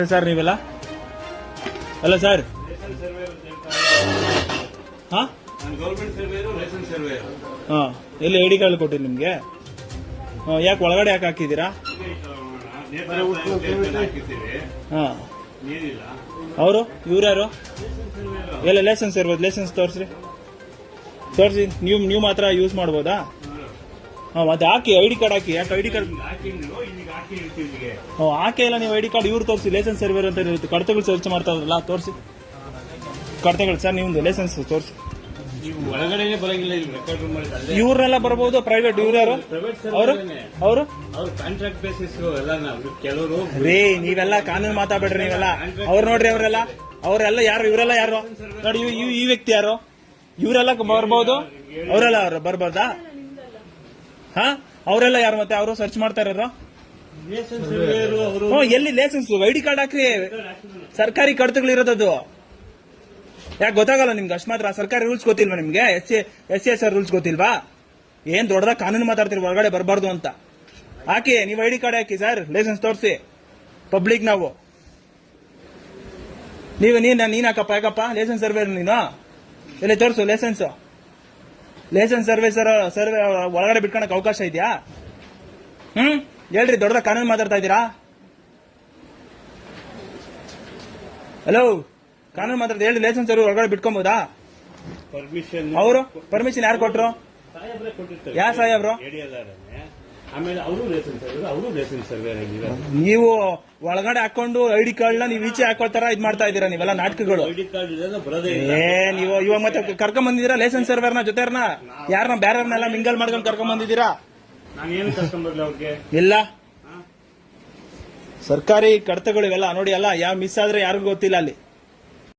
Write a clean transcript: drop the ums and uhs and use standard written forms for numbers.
sir ನೀವೆಲ್ಲ ಅಲ್ಲ sir ಹಾ ಗೌರ್ಮೆಂಟ್ ಸರ್ವೇರು ಲೈಸೆನ್ಸ್ ಸರ್ವೇರು ಹಾ ಎಲ್ಲಿ ಐಡಿ ಕಾರ್ಡ್ ಕೊಟ್ಟಿರಿ ನಿಮ್ಗೆ ಯಾಕೆ ಒಳಗಡೆ ಯಾಕೆ ಹಾಕಿದ್ದೀರಾ ಹಾಕಿದ್ದೀವಿ ಹಾ ನೀರಿಲ್ಲ ಅವರು ಇವ್ರ್ಯಾರು ಎಲ್ಲ ಲೈಸೆನ್ಸ್ ಇರ್ಬೋದು ಲೈಸೆನ್ಸ್ ತೋರಿಸ್ರಿ ನೀವು ಮಾತ್ರ ಯೂಸ್ ಮಾಡ್ಬೋದಾ ಹಾ ಮತ್ತೆ ಹಾಕಿ ಐಡಿ ಕಾರ್ಡ್ ಹಾಕಿ ಯಾಕೆ ಐಡಿ ಕಾರ್ಡ್ ಹಾಕಿ ಇರ್ತೀವಿ ಹಾಕಿ ಇಲ್ಲ ನೀವು ಐಡಿ ಕಾರ್ಡ್ ಇವ್ರು ತೋರಿಸಿ ಲೈಸೆನ್ಸ್ ಸರ್ವೇರ್ ಅಂತ ಇರುತ್ತೆ ಕಡತಗಳು ಸರ್ಚ್ ಮಾಡ್ತಾ ಇದ್ರಲ್ಲ ತೋರಿಸಿ ಕಡತಗಳು ಸರ್ ನಿಮ್ದು ಲೈಸೆನ್ಸ್ ತೋರಿಸಿ ನೀವು ಒಳಗಡೆನೆ ಬರಂಗಿಲ್ಲ ಇಲ್ಲಿ ರೆಕಾರ್ಡ್ ರೂಮ್ ಮಾಡಿ ಇವ್ರನ್ನೆಲ್ಲ ಬರ್ಬೋದು ಪ್ರೈವೇಟ್ ಇವ್ರ್ಯಾರು ಅವರು ಅವರು ಅವ್ರು ಕಾಂಟ್ರಾಕ್ಟ್ ಬೇಸಿಸ್ ಎಲ್ಲ ನಾವು ಕೆಲವರು ರೇ ನೀವೆಲ್ಲ ಕಾನೂನು ಮಾತಾಡ್ಬೇಡ್ರಿ ನೀವೆಲ್ಲ ಅವ್ರು ನೋಡ್ರಿ ಅವರೆಲ್ಲ ಯಾರು ಇವರೆಲ್ಲ ಯಾರು ನೋಡಿ ಈ ವ್ಯಕ್ತಿ ಯಾರು ಇವರೆಲ್ಲ ಬರ್ಬೋದು ಅವರೆಲ್ಲ ಅವ್ರು ಬರ್ಬೋದಾ ಹಾ ಅವರೆಲ್ಲ ಯಾರು ಮತ್ತೆ ಅವರು ಸರ್ಚ್ ಮಾಡ್ತಾ ಇರೋರು ಲೈಸೆನ್ಸ್ ಸರ್ವೇರು ಅವರು ಎಲ್ಲಿ ಲೈಸೆನ್ಸ್ ಐಡಿ ಕಾರ್ಡ್ ಹಾಕ್ರಿ ಸರ್ಕಾರಿ ಕಡತಗಳಿರೋದದು ಯಾಕೆ ಗೊತ್ತಾಗಲ್ಲ ನಿಮ್ಗೆ ಅಷ್ಟು ಮಾತ್ರ ಸರ್ಕಾರಿ ರೂಲ್ಸ್ ಗೊತ್ತಿಲ್ವಾ ನಿಮ್ಗೆ ಎಸ್ ಸಿ ರೂಲ್ಸ್ ಗೊತ್ತಿಲ್ವಾ ಏನ್ ದೊಡ್ಡದಾಗ ಕಾನೂನು ಮಾತಾಡ್ತೀರಿ ಹೊರಗಡೆ ಬರಬಾರ್ದು ಅಂತ ಹಾಕಿ ನೀವು ಐಡಿ ಕಾರ್ಡ್ ಹಾಕಿ ಸರ್ ಲೈಸೆನ್ಸ್ ತೋರಿಸಿ ಪಬ್ಲಿಕ್ ನಾವು ನೀನ್ ಹಾಕಪ್ಪ ಯಾಕಪ್ಪ ಲೈಸೆನ್ಸ್ ಸರ್ವೆ ನೀನು ಎಲ್ಲಿ ತೋರಿಸು ಲೈಸೆನ್ಸ್ ಸರ್ವೆ ಒಳಗಡೆ ಬಿಟ್ಕೊಳಕ್ ಅವಕಾಶ ಇದೆಯಾ ಹೇಳ್ರಿ ದೊಡ್ಡದಾಗ ಕಾನೂನು ಮಾತಾಡ್ತಾ ಇದ್ದೀರಾ ಹಲೋ ಕಾನೂನು ಮಾತಾಡ್ತಾ ಹೇಳಿ ಲೈಸೆನ್ಸ್ ಸರ್ವೆ ಒಳಗಡೆ ಬಿಟ್ಕೊಬೋದಾ ಪರ್ಮಿಷನ್ ಅವರು ಪರ್ಮಿಷನ್ ಯಾರು ಕೊಟ್ರು ಸಾಹೇಬ್ರೆ ಕೊಟ್ಟಿರ್ತಾರೆ ಯಾವ ಸಾಹೇಬ್ರು ಆಮೇಲೆ ಅವರು ಲೈಸೆನ್ಸ್ ಸರ್ವೆ ಆಗಿದ್ದಾರೆ ನೀವು ಒಳಗಡೆ ಹಾಕೊಂಡು ಐಡಿ ಕಾರ್ಡ್ ನೀವು ಈಚೆ ಹಾಕೊಳ್ತಾರ ಇದ್ ಮಾಡ್ತಾ ಇದ್ದೀರಾ ನೀವೆಲ್ಲ ನಾಟಕಗಳು ಐಡಿ ಕಾರ್ಡ್ ಇಲ್ಲ ಬರೋದೇ ನೀವು ಇವಾಗ ಮತ್ತೆ ಕರ್ಕೊಂಡ್ ಬಂದಿದ್ದೀರಾ ಲೈಸೆನ್ಸ್ ಸರ್ವೇರ್ನ ಜೊತೆರ್ನ ಯಾರನ್ನ ಬೇರೆಯವ್ರನ್ನೆಲ್ಲ ಮಿಂಗಲ್ ಮಾಡ್ಕೊಂಡು ಕರ್ಕೊಂಡ್ ಬಂದಿದ್ದೀರಾ ನಾನು ಏನು ಕರ್ಕೊಂಡ್ಬರ್ಲಿ ಅವ್ರಿಗೆ ಇಲ್ಲ ಸರ್ಕಾರಿ ಕಡತಗಳು ಇವೆಲ್ಲ ನೋಡಿ ಅಲ್ಲ ಯಾವ ಮಿಸ್ ಆದ್ರೆ ಯಾರಿಗೂ ಗೊತ್ತಿಲ್ಲ ಅಲ್ಲಿ